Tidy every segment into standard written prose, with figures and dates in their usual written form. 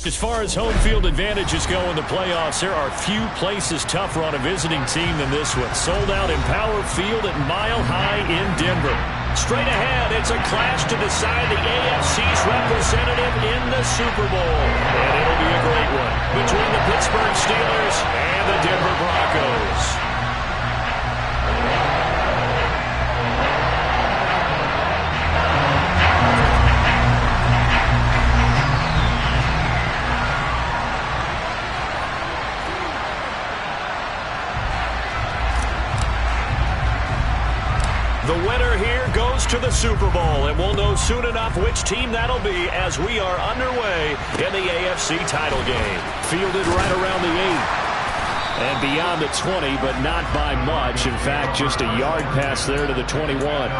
As far as home field advantages go in the playoffs, there are few places tougher on a visiting team than this one. Sold out in Power Field at Mile High in Denver. Straight ahead, it's a clash to decide the AFC's representative in the Super Bowl. And it'll be a great one between the Pittsburgh Steelers and the Denver Broncos. The winner here goes to the Super Bowl, and we'll know soon enough which team that'll be as we are underway in the AFC title game. Fielded right around the 8 and beyond the 20, but not by much. In fact, just a yard pass there to the 21.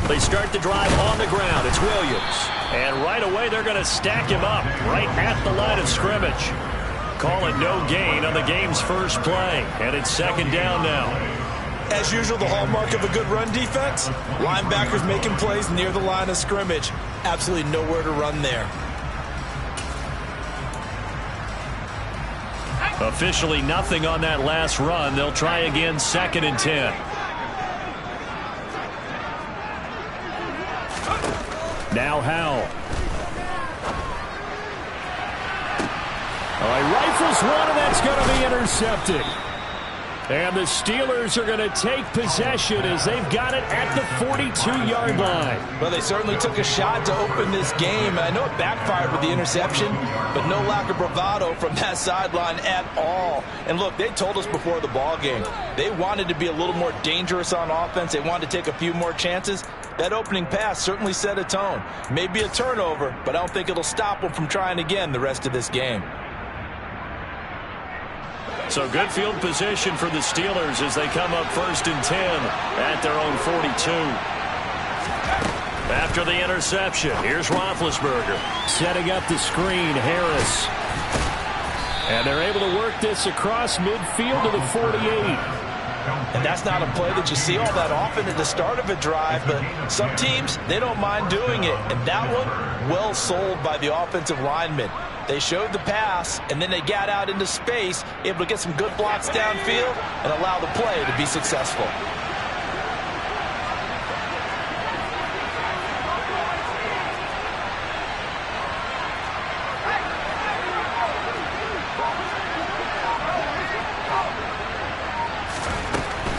They start the drive on the ground. It's Williams. And right away, they're going to stack him up right at the line of scrimmage. Call it no gain on the game's first play. And it's second down now. As usual, the hallmark of a good run defense, linebackers making plays near the line of scrimmage. Absolutely nowhere to run there. Officially nothing on that last run. They'll try again, 2nd and 10. Now Howell. He rifles one, and that's going to be intercepted. And the Steelers are going to take possession as they've got it at the 42-yard line. Well, they certainly took a shot to open this game. I know it backfired with the interception, but no lack of bravado from that sideline at all. And look, they told us before the ball game, they wanted to be a little more dangerous on offense. They wanted to take a few more chances. That opening pass certainly set a tone. Maybe a turnover, but I don't think it'll stop them from trying again the rest of this game. So good field position for the Steelers as they come up 1st and 10 at their own 42. After the interception, here's Roethlisberger. Setting up the screen, Harris. And they're able to work this across midfield to the 48. And that's not a play that you see all that often at the start of a drive, but some teams, they don't mind doing it. And that one, well sold by the offensive lineman. They showed the pass, and then they got out into space, able to get some good blocks downfield and allow the play to be successful.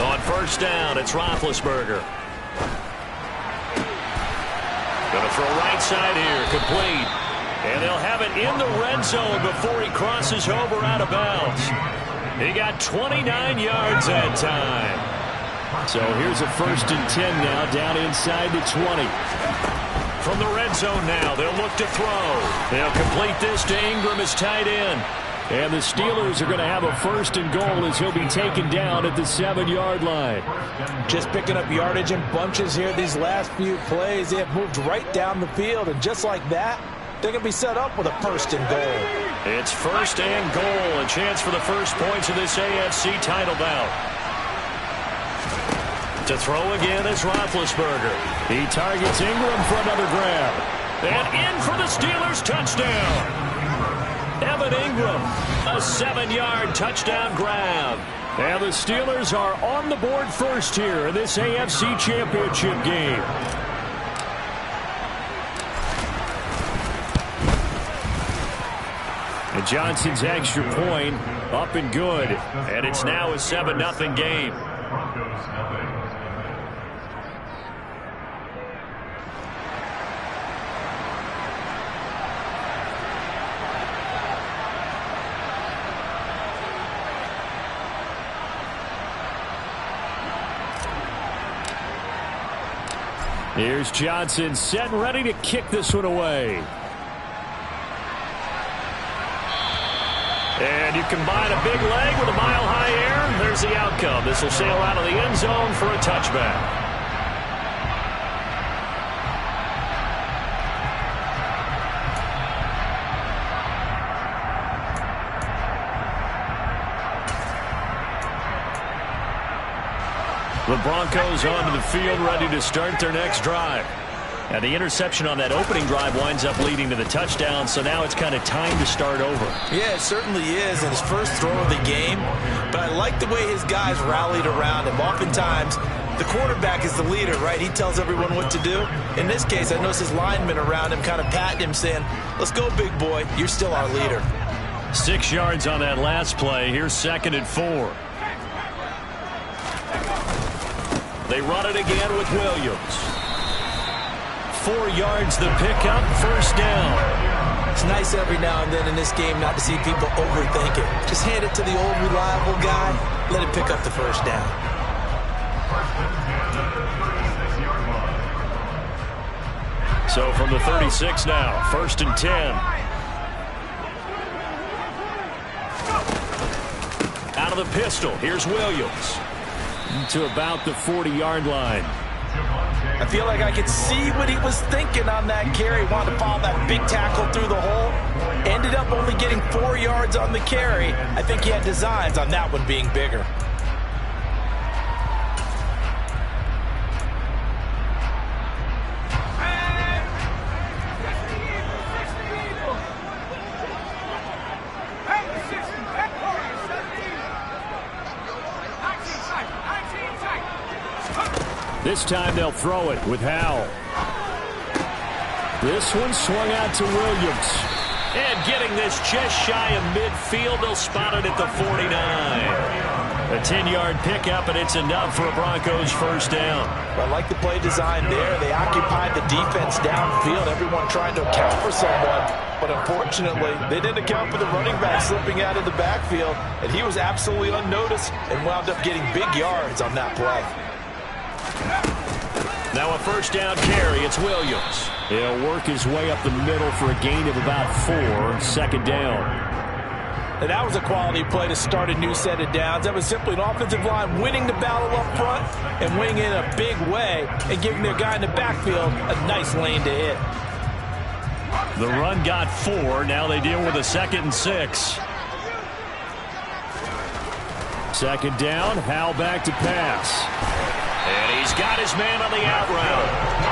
On 1st down, it's Roethlisberger. Going to throw right side here, complete. And they'll have it in the red zone before he crosses over out of bounds. He got 29 yards that time. So here's a 1st and 10 now, down inside the 20. From the red zone now, they'll look to throw. They'll complete this to Ingram as tight end. And the Steelers are going to have a 1st and goal as he'll be taken down at the 7-yard line. Just picking up yardage in bunches here these last few plays. They have moved right down the field, and just like that, they're going to be set up with a 1st and goal. It's 1st and goal, a chance for the first points of this AFC title bout. To throw again is Roethlisberger. He targets Ingram for another grab. And in for the Steelers touchdown. Evan Ingram, a 7-yard touchdown grab. And the Steelers are on the board first here in this AFC Championship game. And Johnson's extra point up and good. And it's now a 7-0 game. Here's Johnson set and ready to kick this one away. And you combine a big leg with a mile-high air, there's the outcome. This will sail out of the end zone for a touchback. The Broncos onto the field, ready to start their next drive. And the interception on that opening drive winds up leading to the touchdown, so now it's kind of time to start over. Yeah, it certainly is, and his first throw of the game. But I like the way his guys rallied around him. Oftentimes, the quarterback is the leader, right? He tells everyone what to do. In this case, I noticed his linemen around him kind of patting him, saying, let's go, big boy. You're still our leader. 6 yards on that last play. Here's 2nd and 4. They run it again with Williams. 4 yards the pickup, first down. It's nice every now and then in this game not to see people overthink it. Just hand it to the old reliable guy, let him pick up the first down. So from the 36 now, 1st and 10. Out of the pistol, here's Williams. To about the 40-yard line. I feel like I could see what he was thinking on that carry. Wanted to follow that big tackle through the hole. Ended up only getting 4 yards on the carry. I think he had designs on that one being bigger. This time they'll throw it with Howell. This one swung out to Williams. And getting this just shy of midfield, they'll spot it at the 49. A 10-yard pickup, and it's enough for a Broncos first down. I like the play design there. They occupied the defense downfield, everyone trying to account for someone. But unfortunately, they didn't account for the running back slipping out of the backfield, and he was absolutely unnoticed and wound up getting big yards on that play. Now a first down carry. It's Williams. He'll work his way up the middle for a gain of about 4. 2nd down. And that was a quality play to start a new set of downs. That was simply an offensive line winning the battle up front and winning in a big way and giving their guy in the backfield a nice lane to hit. The run got 4. Now they deal with a 2nd and 6. 2nd down. Howell back to pass. And he's got his man on the out route.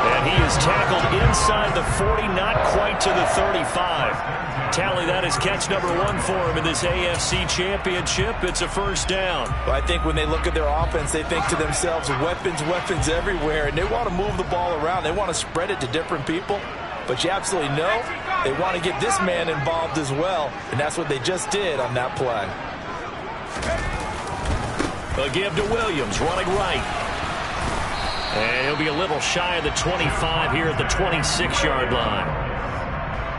And he is tackled inside the 40, not quite to the 35. Tally that as catch number 1 for him in this AFC Championship. It's a first down. Well, I think when they look at their offense, they think to themselves, weapons, weapons everywhere. And they want to move the ball around. They want to spread it to different people. But you absolutely know they want to get this man involved as well. And that's what they just did on that play. A give to Williams, running right. And he'll be a little shy of the 25 here at the 26-yard line.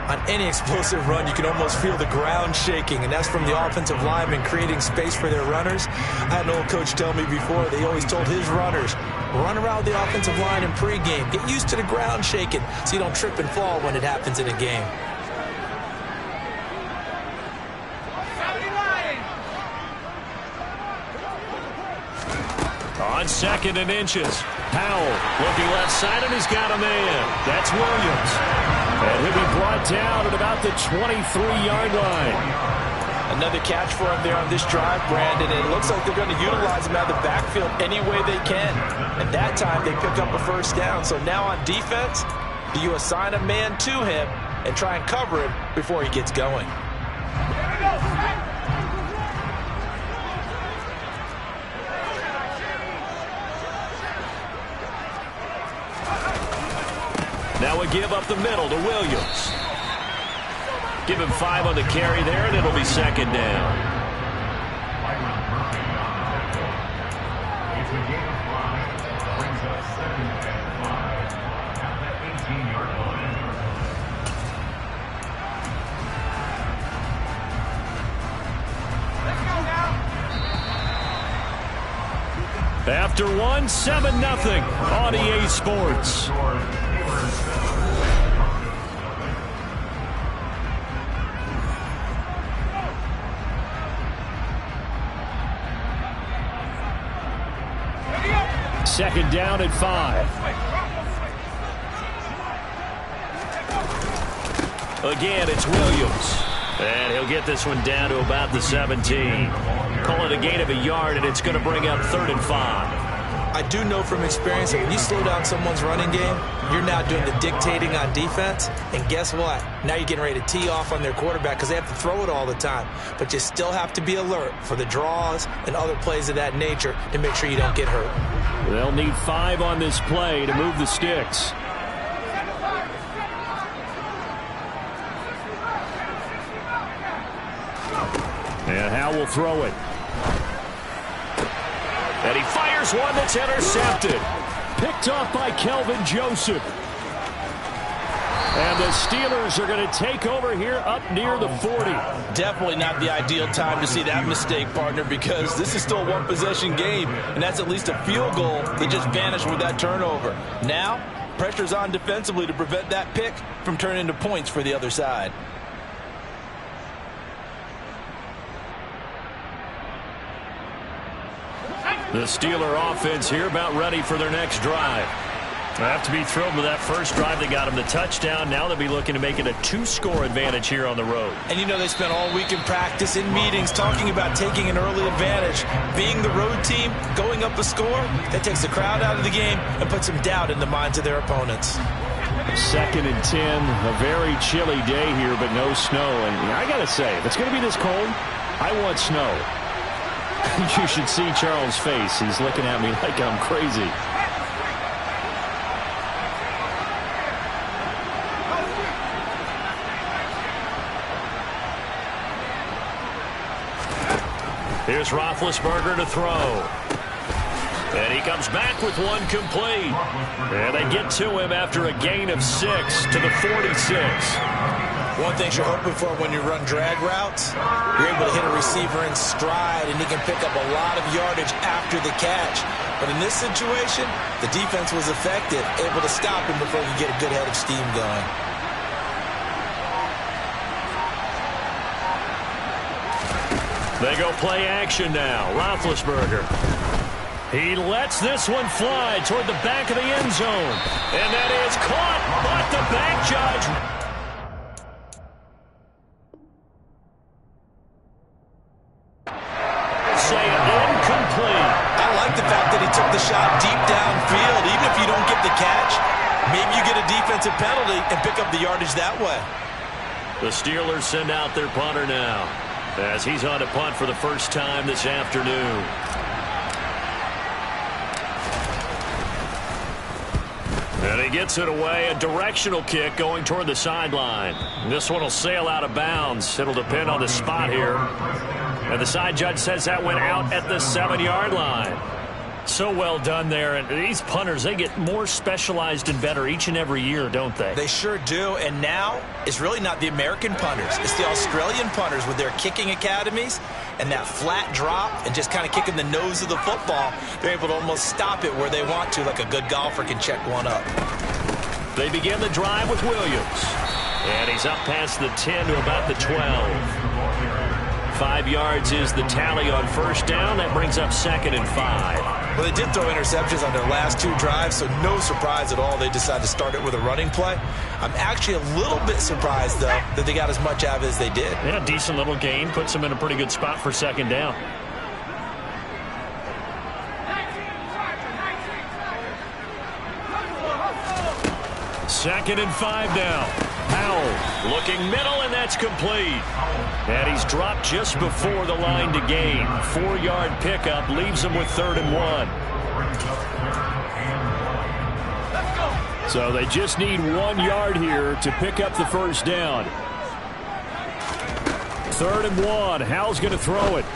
On any explosive run, you can almost feel the ground shaking, and that's from the offensive linemen creating space for their runners. I had an old coach tell me before, they always told his runners, run around the offensive line in pregame. Get used to the ground shaking so you don't trip and fall when it happens in a game. On 2nd and inches. Howell looking left side, and he's got a man. That's Williams. And he'll be brought down at about the 23-yard line. Another catch for him there on this drive, Brandon, and it looks like they're going to utilize him out of the backfield any way they can. And that time they pick up a first down. So now on defense, do you assign a man to him and try and cover him before he gets going? Now a give up the middle to Williams. Give him 5 on the carry there, and it'll be 2nd down. After 1, 7-0 on EA Sports. second down and 5. Again, it's Williams. And he'll get this one down to about the 17. Call it a gain of a yard, and it's going to bring up 3rd and 5. I do know from experience that when you slow down someone's running game, you're now doing the dictating on defense. And guess what? Now you're getting ready to tee off on their quarterback because they have to throw it all the time. But you still have to be alert for the draws and other plays of that nature to make sure you don't get hurt. They'll need 5 on this play to move the sticks. And Howe will throw it. And he fires one that's intercepted. Picked off by Kelvin Joseph. And the Steelers are going to take over here up near the 40. Definitely not the ideal time to see that mistake, partner, because this is still a one-possession game, and that's at least a field goal that just vanished with that turnover. Now, pressure's on defensively to prevent that pick from turning into points for the other side. The Steeler offense here about ready for their next drive. They have to be thrilled with that first drive. They got them the touchdown. Now they'll be looking to make it a 2-score advantage here on the road. And you know they spent all week in practice, in meetings, talking about taking an early advantage. Being the road team, going up a score, that takes the crowd out of the game and puts some doubt in the minds of their opponents. 2nd and 10, a very chilly day here, but no snow. And I got to say, if it's going to be this cold, I want snow. You should see Charles' face. He's looking at me like I'm crazy. Here's Roethlisberger to throw. And he comes back with one complete. And they get to him after a gain of 6 to the 46. One thing you're hoping for when you run drag routes, you're able to hit a receiver in stride, and he can pick up a lot of yardage after the catch. But in this situation, the defense was effective, able to stop him before he could get a good head of steam going. They go play action now. Roethlisberger. He lets this one fly toward the back of the end zone. And that is caught by the back judge. The shot deep downfield. Even if you don't get the catch, maybe you get a defensive penalty and pick up the yardage that way. The Steelers send out their punter now as he's on to punt for the first time this afternoon. And he gets it away, a directional kick going toward the sideline. This one will sail out of bounds. It'll depend on the spot here. And the side judge says that went out at the 7-yard line. So well done there. And these punters, they get more specialized and better each and every year, don't they? They sure do. And now it's really not the American punters. It's the Australian punters with their kicking academies and that flat drop and just kind of kicking the nose of the football. They're able to almost stop it where they want to, like a good golfer can check one up. They begin the drive with Williams. And he's up past the 10 to about the 12. 5 yards is the tally on first down. That brings up 2nd and 5. Well, they did throw interceptions on their last 2 drives, so no surprise at all they decided to start it with a running play. I'm actually a little bit surprised, though, that they got as much out of it as they did. Yeah, decent little gain. Puts them in a pretty good spot for 2nd down. Second and 5 now. Powell looking middle, and that's complete. And he's dropped just before the line to gain. 4-yard pickup leaves him with 3rd and 1. So they just need 1 yard here to pick up the first down. 3rd and 1. Howell's going to throw it.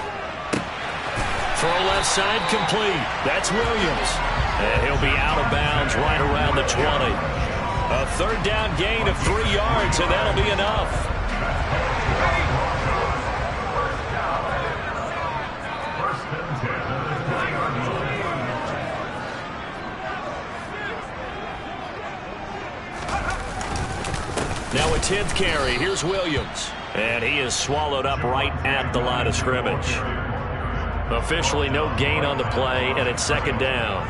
Throw left side complete. That's Williams. And he'll be out of bounds right around the 20. A 3rd down gain of 3 yards, and that'll be enough. Now a 10th carry. Here's Williams. And he is swallowed up right at the line of scrimmage. Officially no gain on the play, and it's 2nd down.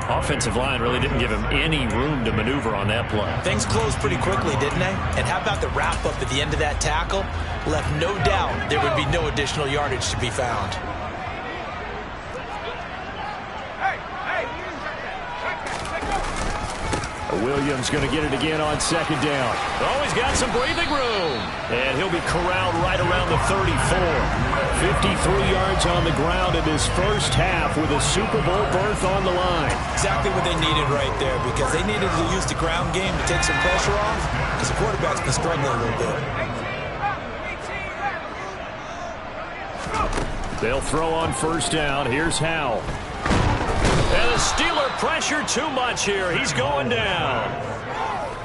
Offensive line really didn't give him any room to maneuver on that play. Things closed pretty quickly, didn't they? And how about the wrap-up at the end of that tackle? Left no doubt there would be no additional yardage to be found. Williams going to get it again on second down. Oh, he's got some breathing room. And he'll be corralled right around the 34. 53 yards on the ground in his first half with a Super Bowl berth on the line. Exactly what they needed right there, because they needed to use the ground game to take some pressure off, because the quarterback's been struggling a little bit. They'll throw on first down. Here's Howell. And the Steeler pressure too much here. He's going down.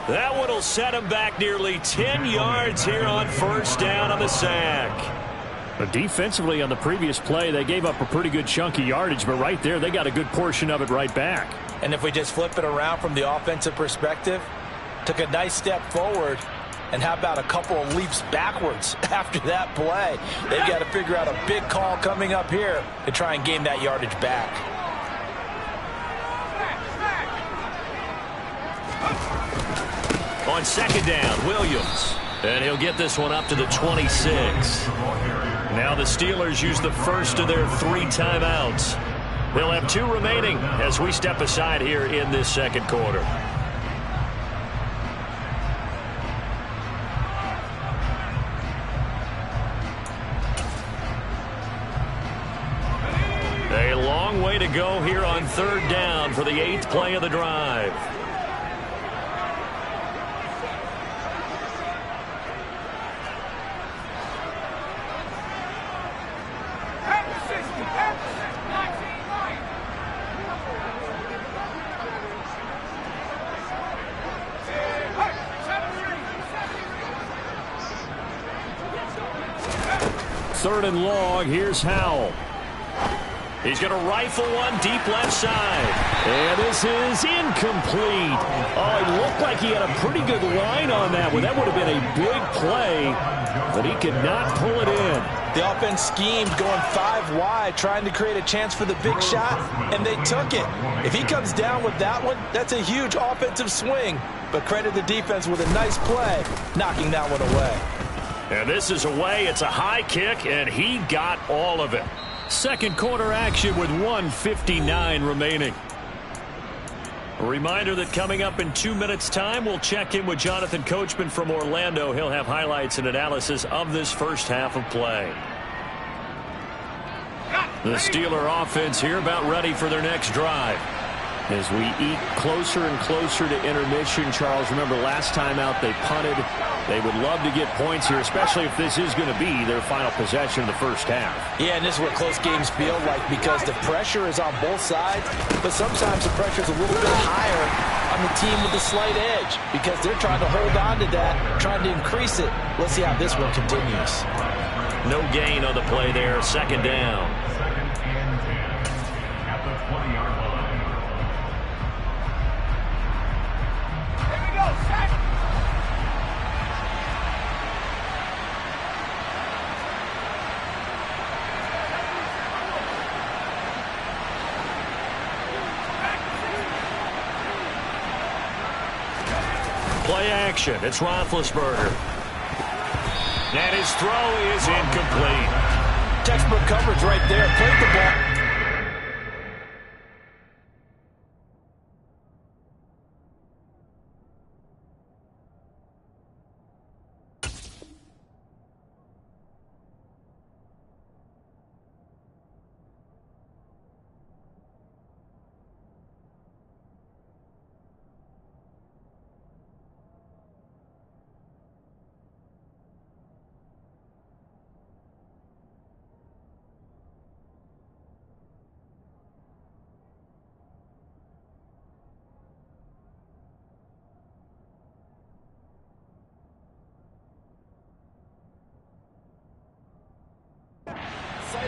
That one will set him back nearly 10 yards here on first down on the sack. But defensively on the previous play, they gave up a pretty good chunk of yardage, but right there they got a good portion of it right back. And if we just flip it around from the offensive perspective, took a nice step forward, and how about a couple of leaps backwards after that play? They've got to figure out a big call coming up here to try and gain that yardage back. On second down, Williams. And he'll get this one up to the 26. Now the Steelers use the first of their 3 timeouts. They'll have 2 remaining as we step aside here in this second quarter. A long way to go here on third down for the 8th play of the drive. Third and long, here's Howell. He's going to rifle one deep left side. And this is incomplete. Oh, it looked like he had a pretty good line on that one. That would have been a big play, but he could not pull it in. The offense schemed going 5 wide, trying to create a chance for the big shot, and they took it. If he comes down with that one, that's a huge offensive swing. But credit the defense with a nice play, knocking that one away. And this is away. It's a high kick, and he got all of it. Second quarter action with 1:59 remaining. A reminder that coming up in 2 minutes' time, we'll check in with Jonathan Coachman from Orlando. He'll have highlights and analysis of this first half of play. The Steeler offense here about ready for their next drive. As we eat closer and closer to intermission, Charles, remember last time out they punted. They would love to get points here, especially if this is going to be their final possession of the first half. Yeah, and this is what close games feel like, because the pressure is on both sides, but sometimes the pressure is a little bit higher on the team with a slight edge, because they're trying to hold on to that, trying to increase it. Let's see how this one continues. No gain on the play there, second down. Play action. It's Roethlisberger. And his throw is incomplete. Textbook coverage right there. Played the ball.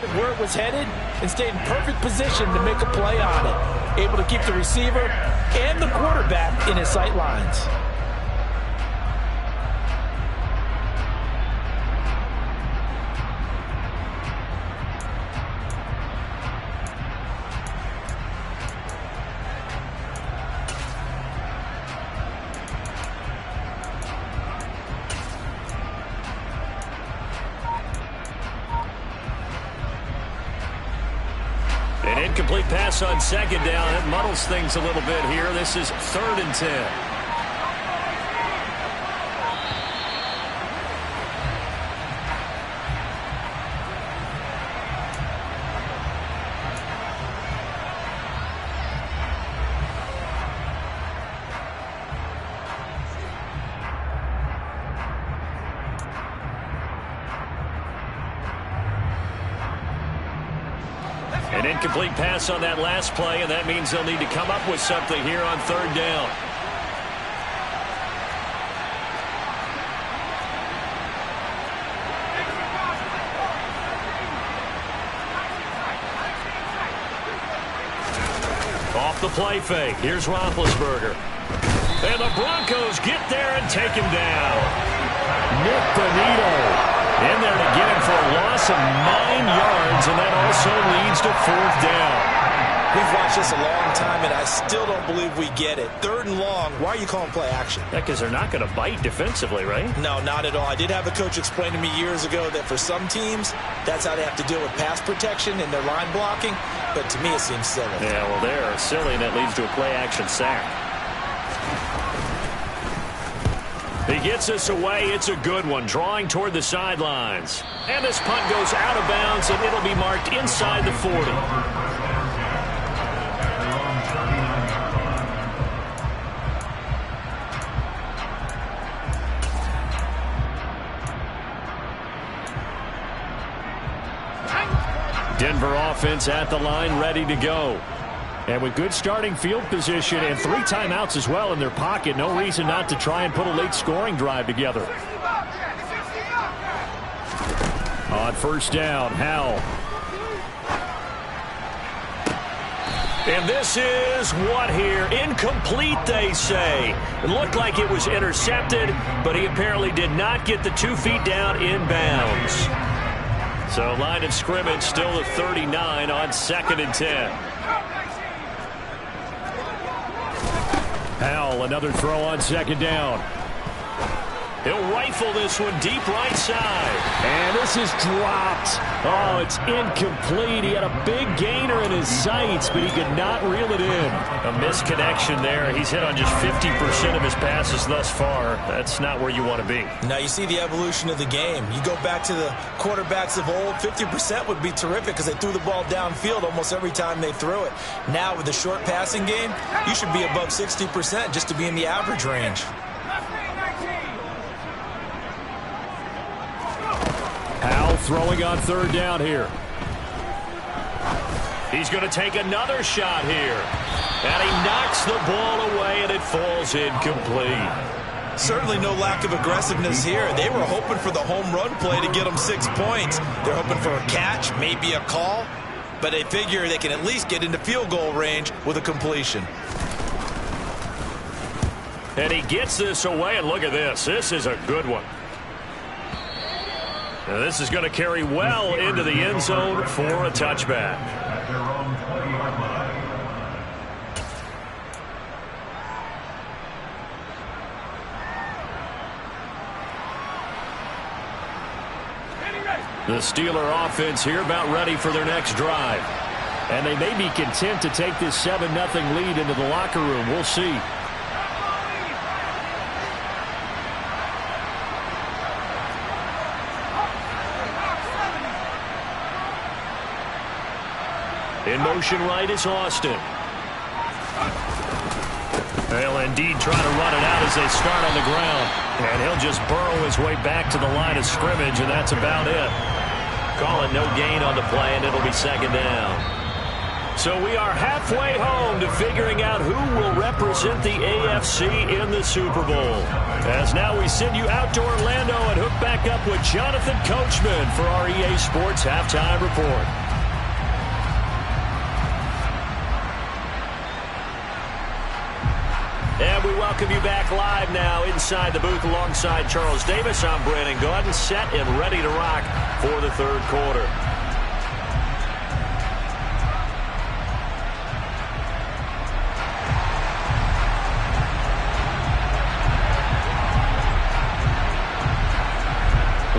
Of where it was headed and stayed in perfect position to make a play on it. Able to keep the receiver and the quarterback in his sight lines. Incomplete pass on second down. It muddles things a little bit here. This is 3rd and 10. An incomplete pass on that last play, and that means they'll need to come up with something here on 3rd down. Off the play fake. Here's Roethlisberger. And the Broncos get there and take him down. Nick Bonito in there to get him for a loss of 9 yards, and that also leads to 4th down. We've watched this a long time, and I still don't believe we get it. 3rd and long. Why are you calling play action? Yeah, because they're not going to bite defensively, right? No, not at all. I did have a coach explain to me years ago that for some teams, that's how they have to deal with pass protection and their line blocking. But to me, it seems silly. Yeah, well, they're silly, and that leads to a play action sack. He gets us away. It's a good one, drawing toward the sidelines. And this punt goes out of bounds, and it'll be marked inside the 40. Denver offense at the line, ready to go. And with good starting field position and 3 timeouts as well in their pocket, no reason not to try and put a late scoring drive together. On 1st down, Howell. And this is what here? Incomplete, they say. It looked like it was intercepted, but he apparently did not get the 2 feet down inbounds. So line of scrimmage still at 39 on 2nd and 10. Howell, another throw on 2nd down. He'll rifle this one deep right side. And this is dropped. Oh, it's incomplete. He had a big gainer in his sights, but he could not reel it in. A misconnection there. He's hit on just 50% of his passes thus far. That's not where you want to be. Now you see the evolution of the game. You go back to the quarterbacks of old, 50% would be terrific because they threw the ball downfield almost every time they threw it. Now with the short passing game, you should be above 60% just to be in the average range. Howell throwing on 3rd down here. He's going to take another shot here. And he knocks the ball away, and it falls incomplete. Certainly no lack of aggressiveness here. They were hoping for the home run play to get them 6 points. They're hoping for a catch, maybe a call. But they figure they can at least get into field goal range with a completion. And he gets this away, and look at this. This is a good one. Now this is going to carry well into the end zone for a touchback. The Steeler offense here about ready for their next drive. And they may be content to take this 7-0 lead into the locker room. We'll see. In motion right is Austin. They'll indeed try to run it out as they start on the ground. And he'll just burrow his way back to the line of scrimmage, and that's about it. Call it no gain on the play, and it'll be 2nd down. So we are halfway home to figuring out who will represent the AFC in the Super Bowl. As now we send you out to Orlando and hook back up with Jonathan Coachman for our EA Sports Halftime Report. And we welcome you back live now inside the booth alongside Charles Davis. I'm Brandon Gaudin, set and ready to rock for the 3rd quarter.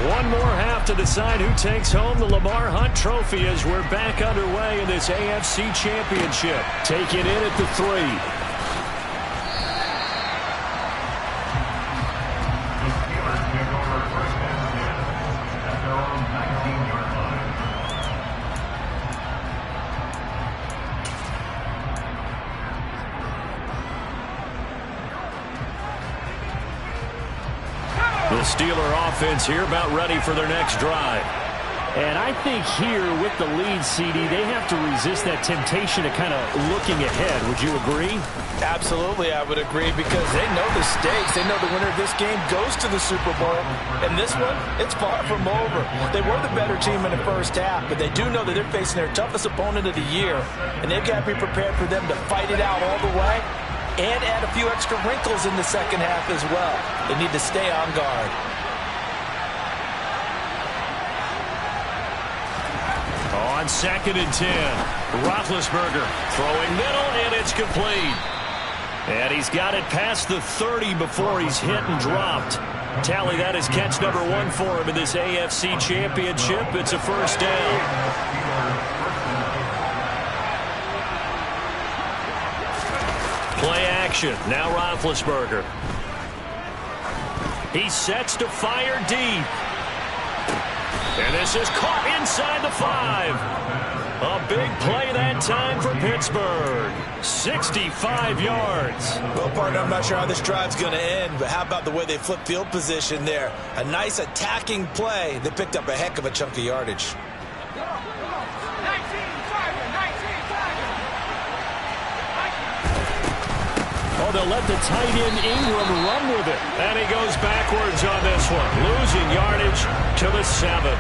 One more half to decide who takes home the Lamar Hunt Trophy as we're back underway in this AFC Championship. Take it in at the 3. The Steeler offense here about ready for their next drive. And I think here with the lead, CD, they have to resist that temptation of kind of looking ahead. Would you agree? Absolutely, I would agree, because they know the stakes. They know the winner of this game goes to the Super Bowl. And this one, it's far from over. They were the better team in the first half, but they do know that they're facing their toughest opponent of the year. And they've got to be prepared for them to fight it out all the way and add a few extra wrinkles in the second half as well. They need to stay on guard. On 2nd and 10, Roethlisberger throwing middle, and it's complete. And he's got it past the 30 before he's hit and dropped. Tally that as catch number 1 for him in this AFC Championship. It's a first down. Play action. Now Roethlisberger. He sets to fire deep. And this is caught inside the 5. A big play that time for Pittsburgh. 65 yards. Well, partner, I'm not sure how this drive's going to end, but how about the way they flip field position there? A nice attacking play. They picked up a heck of a chunk of yardage. Oh, they'll let the tight end Ingram run with it. And he goes backwards on this one, losing yardage to the 7.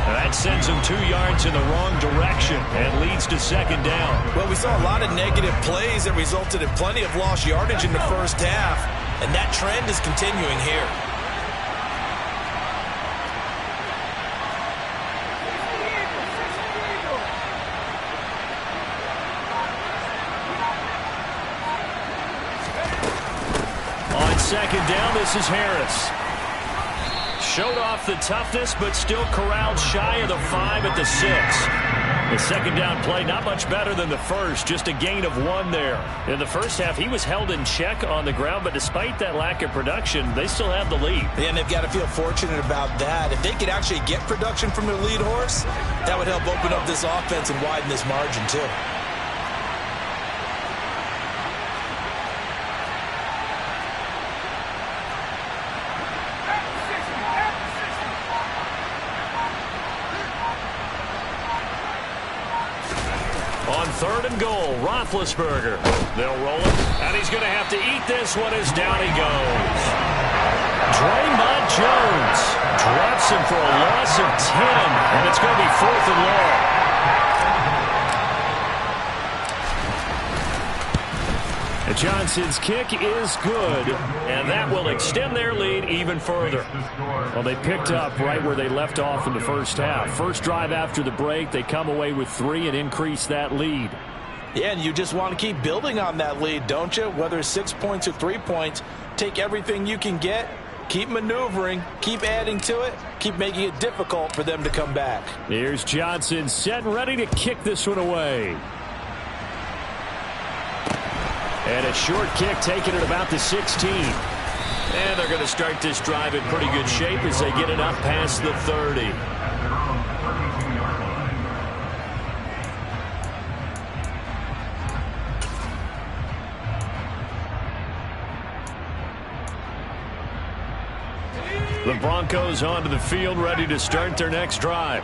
That sends him 2 yards in the wrong direction and leads to second down. Well, we saw a lot of negative plays that resulted in plenty of lost yardage in the first half, and that trend is continuing here. Second down, this is Harris. Showed off the toughness, but still corralled shy of the 5 at the 6. The second down play, not much better than the first, just a gain of 1 there. In the first half, he was held in check on the ground, but despite that lack of production, they still have the lead. Yeah, and they've got to feel fortunate about that. If they could actually get production from their lead horse, that would help open up this offense and widen this margin, too. On 3rd and goal, Roethlisberger. They'll roll it, and he's going to have to eat this one as down he goes. Draymond Jones drops him for a loss of 10, and it's going to be 4th and long. Johnson's kick is good, and that will extend their lead even further. Well, they picked up right where they left off in the first half. First drive after the break, they come away with 3 and increase that lead. Yeah, and you just want to keep building on that lead, don't you? Whether it's 6 points or 3 points, take everything you can get, keep maneuvering, keep adding to it, keep making it difficult for them to come back. Here's Johnson set and ready to kick this one away. And a short kick taken at about the 16. And they're going to start this drive in pretty good shape as they get it up past the 30. The Broncos onto the field ready to start their next drive.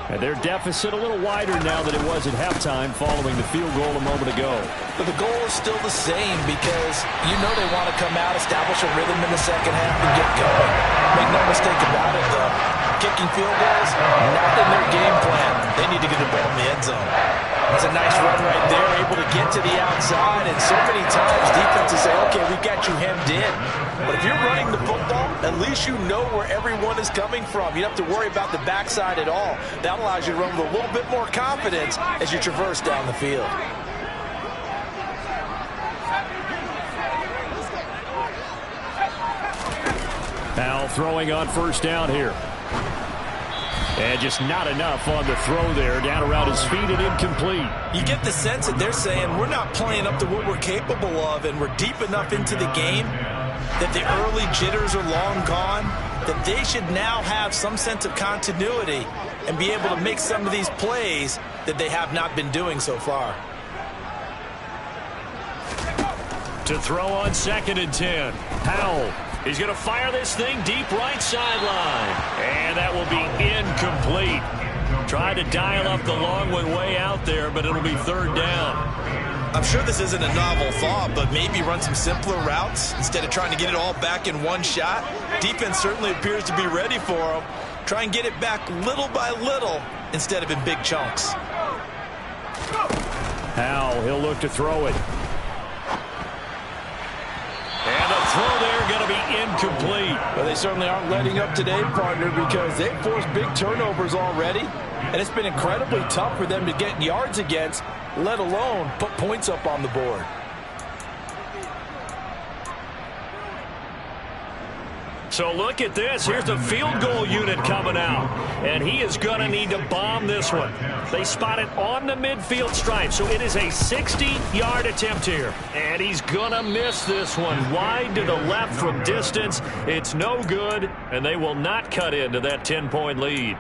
And their deficit a little wider now than it was at halftime following the field goal a moment ago. But the goal is still the same because you know they want to come out, establish a rhythm in the second half and get going. Make no mistake about it, though. Kicking field goals, not in their game plan. They need to get the ball in the end zone. That's a nice run right there, able to get to the outside. And so many times defenses say, okay, we've got you hemmed in. But if you're running the football, at least you know where everyone is coming from. You don't have to worry about the backside at all. That allows you to run with a little bit more confidence as you traverse down the field. Powell throwing on first down here. And just not enough on the throw there. Down around his feet and incomplete. You get the sense that they're saying we're not playing up to what we're capable of, and we're deep enough into the game that the early jitters are long gone, that they should now have some sense of continuity and be able to make some of these plays that they have not been doing so far. To throw on 2nd and 10. Powell. He's going to fire this thing deep right sideline. And that will be incomplete. Tried to dial up the long one way out there, but it'll be 3rd down. I'm sure this isn't a novel thought, but maybe run some simpler routes instead of trying to get it all back in one shot. Defense certainly appears to be ready for them. Try and get it back little by little instead of in big chunks. Powell, he'll look to throw it. And the throw there going to be incomplete. Well, they certainly aren't letting up today, partner, because they've forced big turnovers already. And it's been incredibly tough for them to get yards against, let alone put points up on the board. So look at this. Here's the field goal unit coming out. And he is going to need to bomb this one. They spot it on the midfield stripe. So it is a 60-yard attempt here. And he's going to miss this one. Wide to the left from distance. It's no good. And they will not cut into that 10-point lead.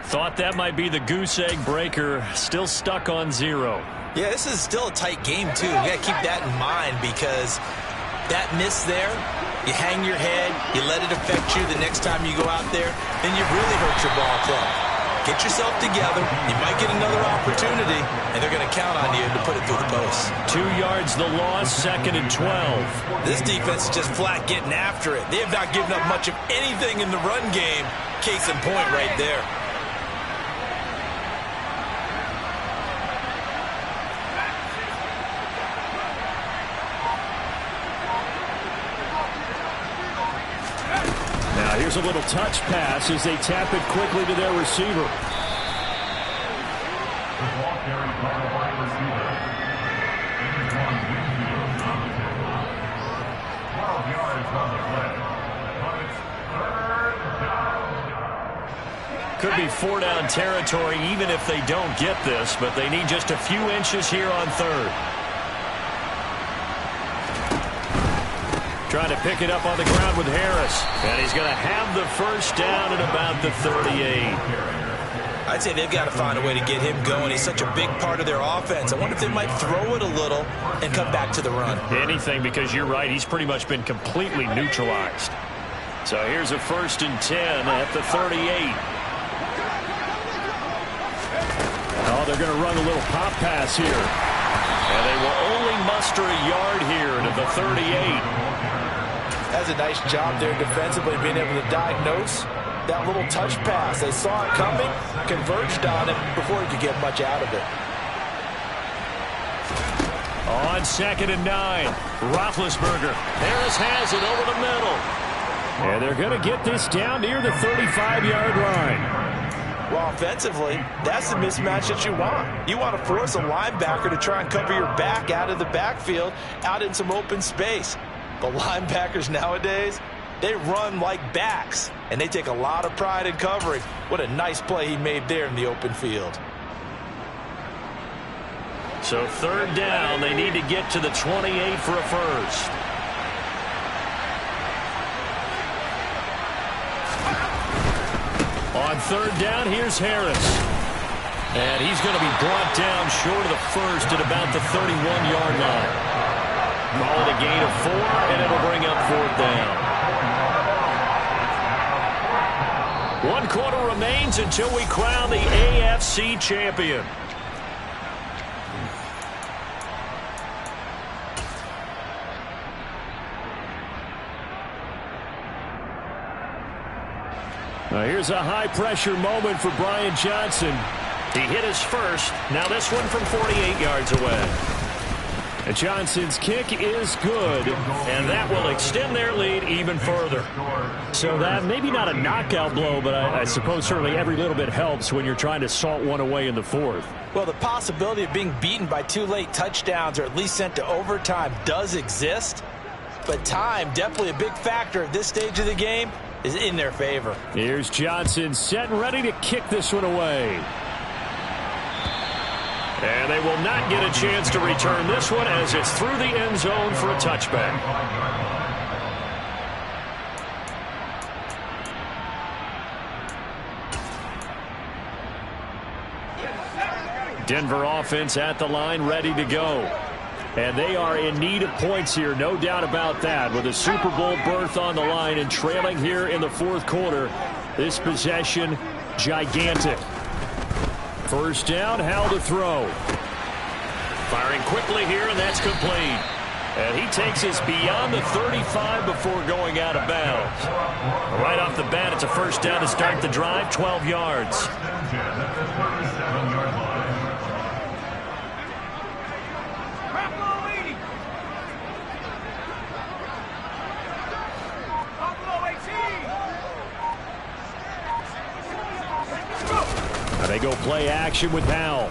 Thought that might be the goose egg breaker. Still stuck on 0. Yeah, this is still a tight game, too. You got to keep that in mind because that miss there, you hang your head, you let it affect you the next time you go out there, then you've really hurt your ball club. Get yourself together. You might get another opportunity, and they're going to count on you to put it through the post. 2 yards the loss, 2nd and 12. This defense is just flat getting after it. They have not given up much of anything in the run game. Case in point right there. Here's a little touch pass as they tap it quickly to their receiver. Could be 4-down territory even if they don't get this, but they need just a few inches here on 3rd. Trying to pick it up on the ground with Harris. And he's going to have the 1st down at about the 38. I'd say they've got to find a way to get him going. He's such a big part of their offense. I wonder if they might throw it a little and come back to the run. Anything, because you're right. He's pretty much been completely neutralized. So here's a 1st and 10 at the 38. Oh, they're going to run a little pop pass here. And they will only muster a yard here to the 38. That's a nice job there defensively, being able to diagnose that little touch pass. They saw it coming, converged on it before he could get much out of it. On 2nd and 9, Roethlisberger. Harris has it over the middle. And they're going to get this down near the 35-yard line. Well, offensively, that's the mismatch that you want. You want to force a linebacker to try and cover your back out of the backfield, out in some open space. But linebackers nowadays, they run like backs, and they take a lot of pride in covering. What a nice play he made there in the open field. So 3rd down, they need to get to the 28 for a 1st. On 3rd down, here's Harris. And he's going to be brought down short of the 1st at about the 31-yard line. Call it a gain of 4, and it'll bring up 4th down. 1 quarter remains until we crown the AFC champion. Now here's a high-pressure moment for Brian Johnson. He hit his first. Now this one from 48 yards away. And Johnson's kick is good. And that will extend their lead even further. So that maybe not a knockout blow, but I suppose certainly every little bit helps when you're trying to salt one away in the 4th. Well, the possibility of being beaten by 2 late touchdowns or at least sent to overtime does exist. But time, definitely a big factor at this stage of the game. is in their favor. Here's Johnson set and ready to kick this one away. And they will not get a chance to return this one as it's through the end zone for a touchback. Denver offense at the line, ready to go. And they are in need of points here, no doubt about that. With a Super Bowl berth on the line and trailing here in the fourth quarter, this possession gigantic. First down, Howell to throw. Firing quickly here, and that's complete. And he takes us beyond the 35 before going out of bounds. Right off the bat, it's a first down to start the drive, 12 yards. They go play action with Howell.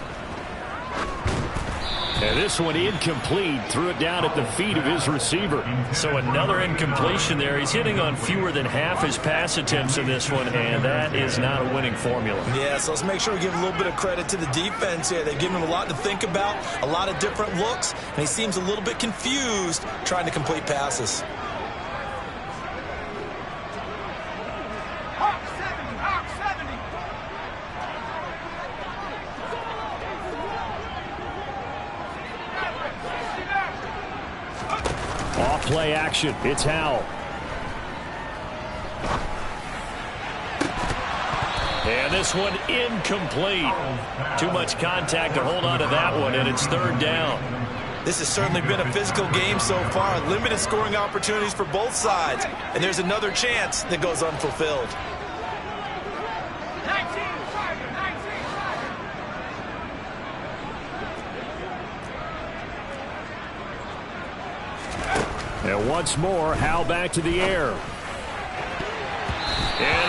And this one incomplete. Threw it down at the feet of his receiver. So another incompletion there. He's hitting on fewer than half his pass attempts in this one, and that is not a winning formula. Yeah, so let's make sure we give a little bit of credit to the defense here. They've given him a lot to think about, a lot of different looks, and he seems a little bit confused trying to complete passes. Play action. It's Howell. And this one incomplete. Too much contact to hold on to that one, and it's third down. This has certainly been a physical game so far. Limited scoring opportunities for both sides. And there's another chance that goes unfulfilled. And once more, Howell back to the air. And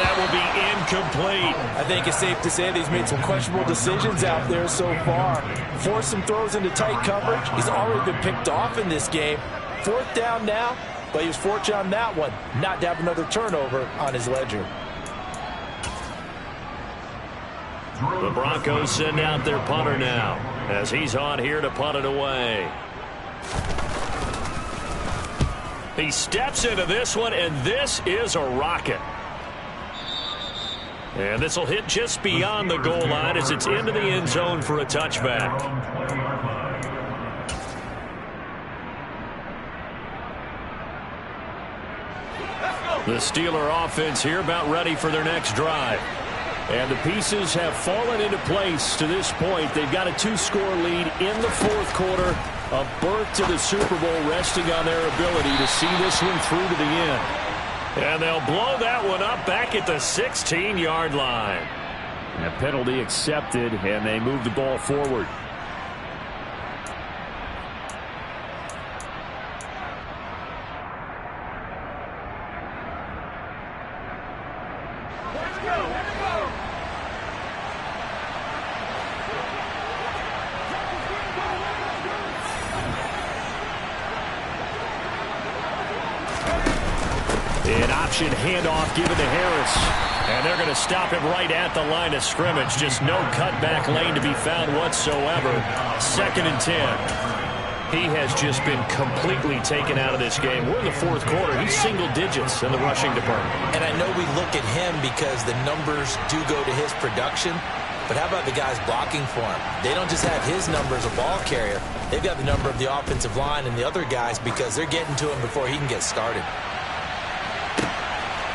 that will be incomplete. I think it's safe to say that he's made some questionable decisions out there so far. Forced some throws into tight coverage. He's already been picked off in this game. Fourth down now, but he was fortunate on that one not to have another turnover on his ledger. The Broncos send out their punter now as he's on here to punt it away. He steps into this one, and this is a rocket. And this will hit just beyond the goal line as it's into the end zone for a touchback. The Steeler offense here about ready for their next drive. And the pieces have fallen into place to this point. They've got a 2-score lead in the fourth quarter. A berth to the Super Bowl resting on their ability to see this one through to the end. And they'll blow that one up back at the 16-yard line. And a penalty accepted, and they move the ball forward. An option handoff given to Harris. And they're going to stop him right at the line of scrimmage. Just no cutback lane to be found whatsoever. 2nd and 10. He has just been completely taken out of this game. We're in the fourth quarter. He's single digits in the rushing department. And I know we look at him because the numbers do go to his production. But how about the guys blocking for him? They don't just have his number as a ball carrier. They've got the number of the offensive line and the other guys because they're getting to him before he can get started.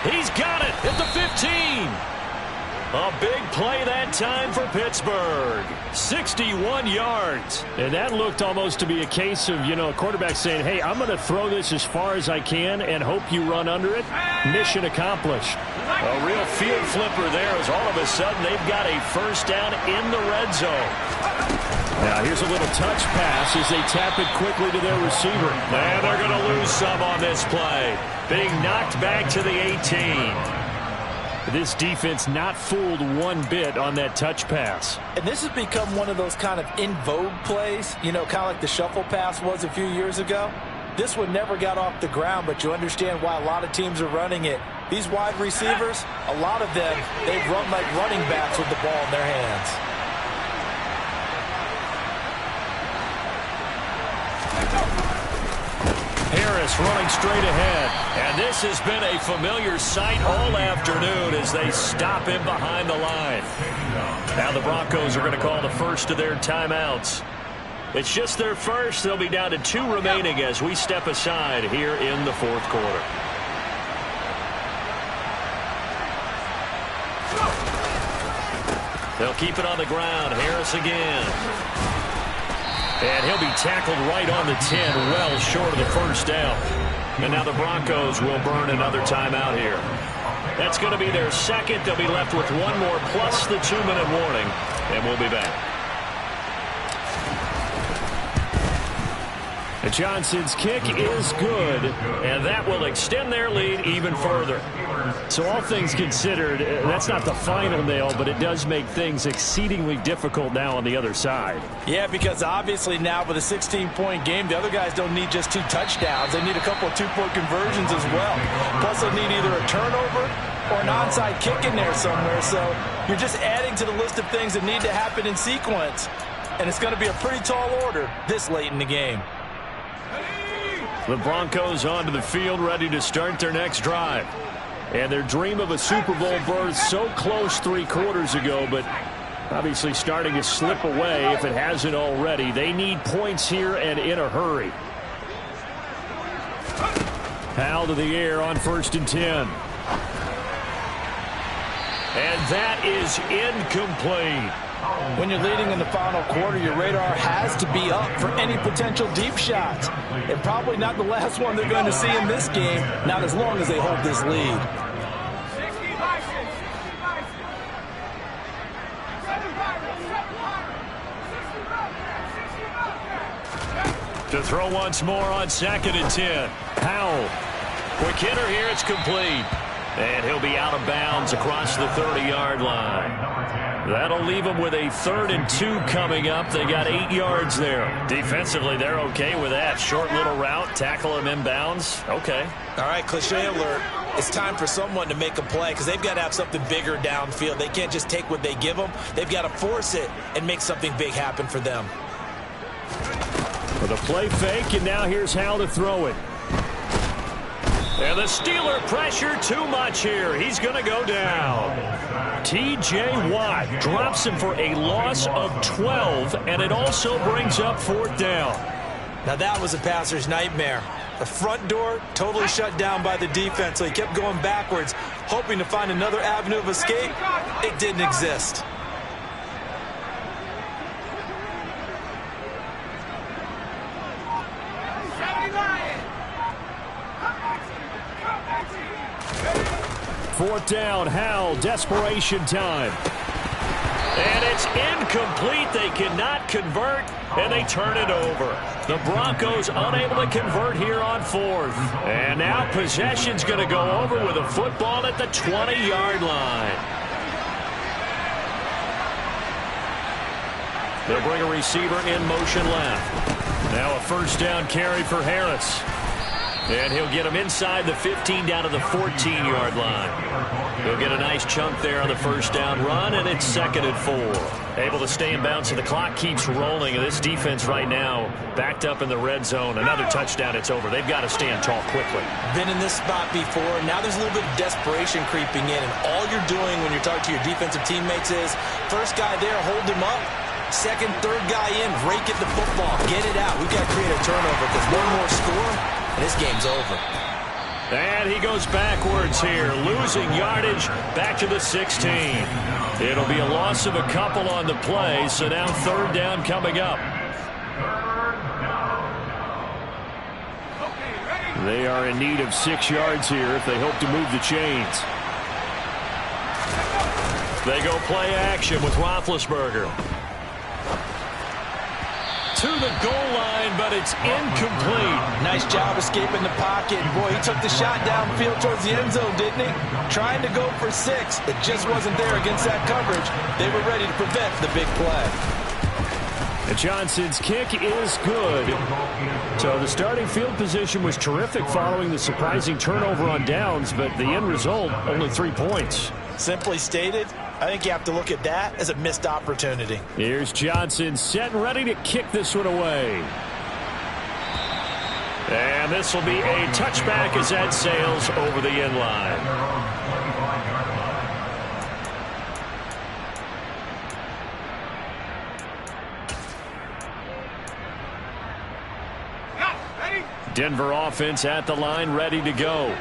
He's got it at the 15. A big play that time for Pittsburgh. 61 yards. And that looked almost to be a case of, a quarterback saying, hey, I'm going to throw this as far as I can and hope you run under it. Mission accomplished. A real field flipper there as all of a sudden they've got a first down in the red zone. Now here's a little touch pass as they tap it quickly to their receiver. And they're going to lose some on this play. Being knocked back to the 18. This defense not fooled one bit on that touch pass. And this has become one of those kind of in vogue plays, kind of like the shuffle pass was a few years ago. This one never got off the ground, but you understand why a lot of teams are running it. These wide receivers, a lot of them, they run like running backs with the ball in their hands. Harris running straight ahead. And this has been a familiar sight all afternoon as they stop him behind the line. Now the Broncos are going to call the first of their timeouts. It's just their first. They'll be down to 2 remaining as we step aside here in the fourth quarter. They'll keep it on the ground. Harris again. And he'll be tackled right on the 10, well short of the first down. And now the Broncos will burn another timeout here. That's going to be their second. They'll be left with 1 more plus the 2-minute warning. And we'll be back. And Johnson's kick is good, and that will extend their lead even further. So all things considered, that's not the final nail, but it does make things exceedingly difficult now on the other side. Yeah, because obviously now with a 16-point game, the other guys don't need just 2 touchdowns. They need a couple of 2-point conversions as well. Plus they'll need either a turnover or an onside kick in there somewhere. So you're just adding to the list of things that need to happen in sequence. And it's going to be a pretty tall order this late in the game. The Broncos onto the field, ready to start their next drive. And their dream of a Super Bowl berth so close 3 quarters ago, but obviously starting to slip away if it hasn't already. They need points here and in a hurry. Howell to the air on 1st and 10. And that is incomplete. When you're leading in the final quarter, your radar has to be up for any potential deep shots. And probably not the last one they're going to see in this game, not as long as they hold this lead. To throw once more on 2nd and 10. Howell. Quick hitter here, it's complete. And he'll be out of bounds across the 30-yard line. That'll leave them with a 3rd and 2 coming up. They got 8 yards there. Defensively, they're okay with that. Short little route, tackle him inbounds. Okay. All right, cliche alert. It's time for someone to make a play because they've got to have something bigger downfield. They can't just take what they give them. They've got to force it and make something big happen for them. With a play fake, and now here's Howell to throw it. And the Steeler pressure too much here. He's going to go down. T.J. Watt drops him for a loss of 12, and it also brings up 4th down. Now that was a passer's nightmare. The front door totally shut down by the defense, so he kept going backwards, hoping to find another avenue of escape. It didn't exist. Fourth down, Howell, desperation time. And it's incomplete. They cannot convert, and they turn it over. The Broncos unable to convert here on 4th. And now possession's going to go over with a football at the 20-yard line. They'll bring a receiver in motion left. Now a 1st down carry for Harris. And he'll get him inside the 15 down to the 14-yard line. He'll get a nice chunk there on the 1st down run, and it's 2nd and 4. Able to stay in bounds, and the clock keeps rolling. And this defense right now backed up in the red zone. Another touchdown, it's over. They've got to stand tall quickly. Been in this spot before. Now there's a little bit of desperation creeping in, and all you're doing when you're talking to your defensive teammates is, first guy there, hold him up. 2nd, 3rd guy in, rake at the football. Get it out. We've got to create a turnover because one more score, and this game's over. And he goes backwards here, losing yardage back to the 16. It'll be a loss of a couple on the play, so now 3rd down coming up. They are in need of 6 yards here if they hope to move the chains. They go play action with Roethlisberger. To the goal line, but it's incomplete. Nice job escaping the pocket. Boy, he took the shot downfield towards the end zone, didn't he? Trying to go for 6. It just wasn't there against that coverage. They were ready to prevent the big play. And Johnson's kick is good. So the starting field position was terrific following the surprising turnover on downs, but the end result, only 3 points. Simply stated, I think you have to look at that as a missed opportunity. Here's Johnson set and ready to kick this one away. And this will be a touchback as that sails over the end line. Denver offense at the line, ready to go.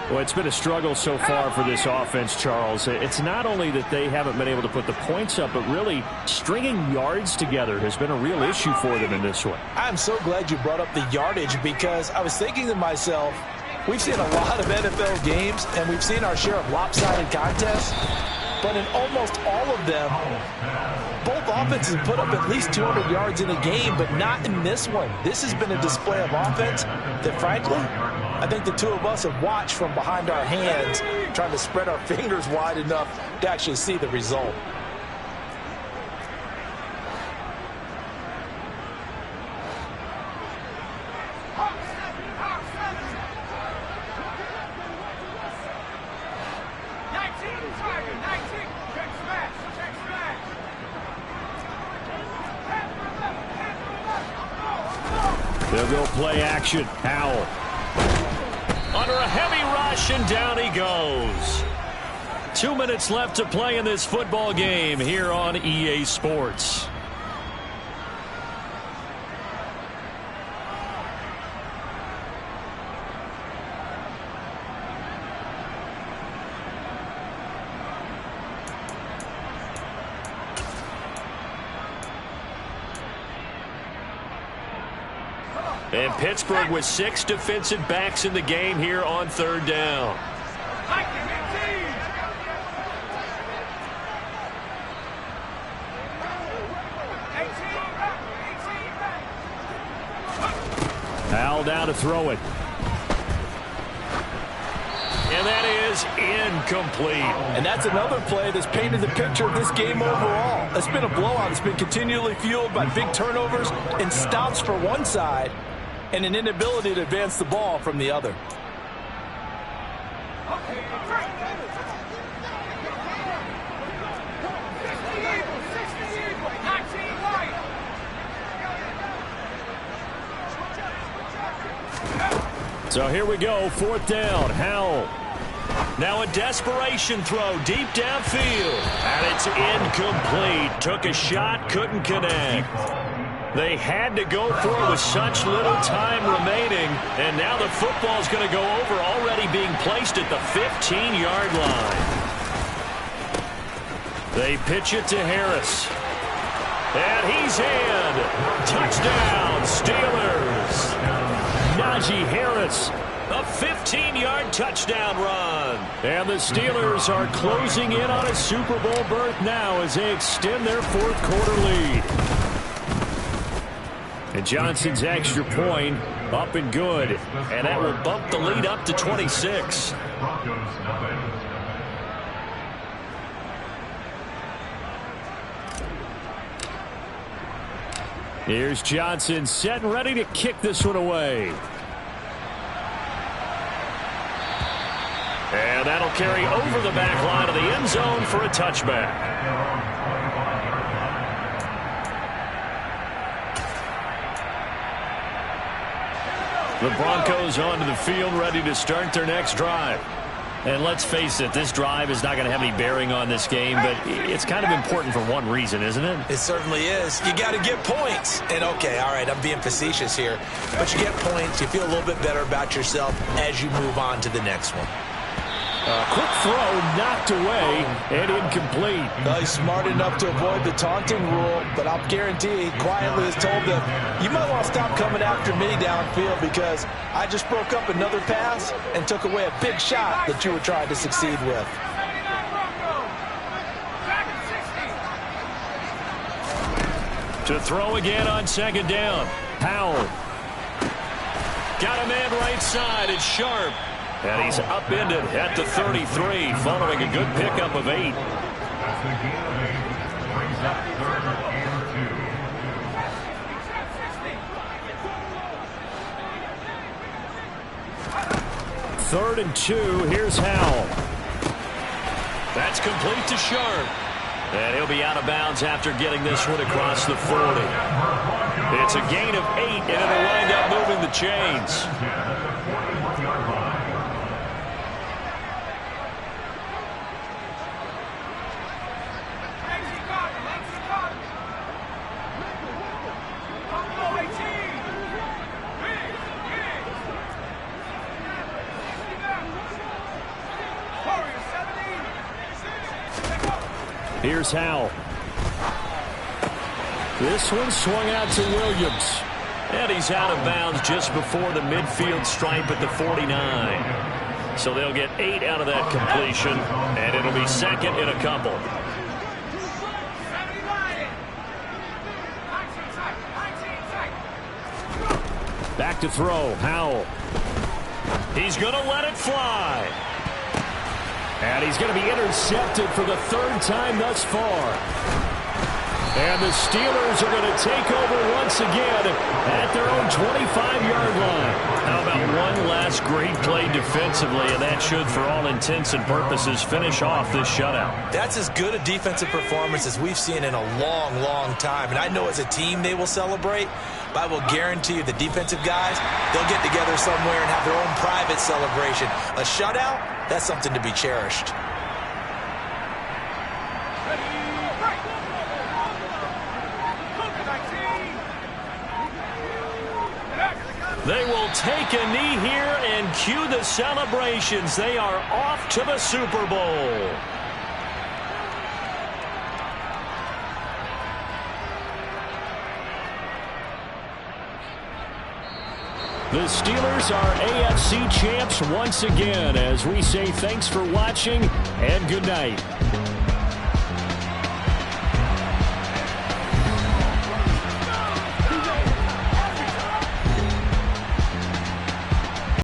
Well, it's been a struggle so far for this offense, Charles. It's not only that they haven't been able to put the points up, but really stringing yards together has been a real issue for them in this one. I'm so glad you brought up the yardage, because I was thinking to myself, we've seen a lot of NFL games, and we've seen our share of lopsided contests, but in almost all of them, both offenses put up at least 200 yards in a game, but not in this one. This has been a display of offense that, frankly, I think the two of us have watched from behind our hands, trying to spread our fingers wide enough to actually see the result. They'll go play action. Howell. Under a heavy rush, and down he goes. 2 minutes left to play in this football game here on EA Sports. And Pittsburgh with 6 defensive backs in the game here on third down. Howell down to throw it. And that is incomplete. And that's another play that's painted the picture of this game overall. It's been a blowout. It's been continually fueled by big turnovers and stops for one side, and an inability to advance the ball from the other. So here we go, fourth down. Howell. Now a desperation throw deep downfield. And it's incomplete. Took a shot, couldn't connect. They had to go for it with such little time remaining, and now the football's going to go over, already being placed at the 15-yard line. They pitch it to Harris. And he's in. Touchdown, Steelers. Najee Harris, a 15-yard touchdown run. And the Steelers are closing in on a Super Bowl berth now as they extend their fourth quarter lead. And Johnson's extra point up and good. And that will bump the lead up to 26. Here's Johnson set and ready to kick this one away. And that'll carry over the back line of the end zone for a touchback. The Broncos onto the field, ready to start their next drive. And let's face it, this drive is not going to have any bearing on this game, but it's kind of important for one reason, isn't it? It certainly is. You got to get points. And, okay, all right, I'm being facetious here. But you get points, you feel a little bit better about yourself as you move on to the next one. Quick throw, knocked away, and incomplete. He's smart enough to avoid the taunting rule, but I'll guarantee he quietly has told them, you might want to stop coming after me downfield because I just broke up another pass and took away a big shot that you were trying to succeed with. To throw again on second down. Powell. Got a man right side. It's Sharp. And he's upended at the 33 following a good pickup of 8. 3rd and 2. Here's Howell. That's complete to Sharp. And he'll be out of bounds after getting this one across the 40. It's a gain of 8, and it'll wind up moving the chains. Here's Howell. This one swung out to Williams. And he's out of bounds just before the midfield stripe at the 49. So they'll get 8 out of that completion, and it'll be second in a couple. Back to throw, Howell. He's going to let it fly. And he's going to be intercepted for the 3rd time thus far. And the Steelers are going to take over once again at their own 25-yard line. How about one last great play defensively, and that should, for all intents and purposes, finish off this shutout. That's as good a defensive performance as we've seen in a long, long time. And I know as a team they will celebrate, but I will guarantee you the defensive guys, they'll get together somewhere and have their own private celebration. A shutout, that's something to be cherished. They will take a knee here and cue the celebrations. They are off to the Super Bowl. The Steelers are AFC champs once again, as we say thanks for watching and good night.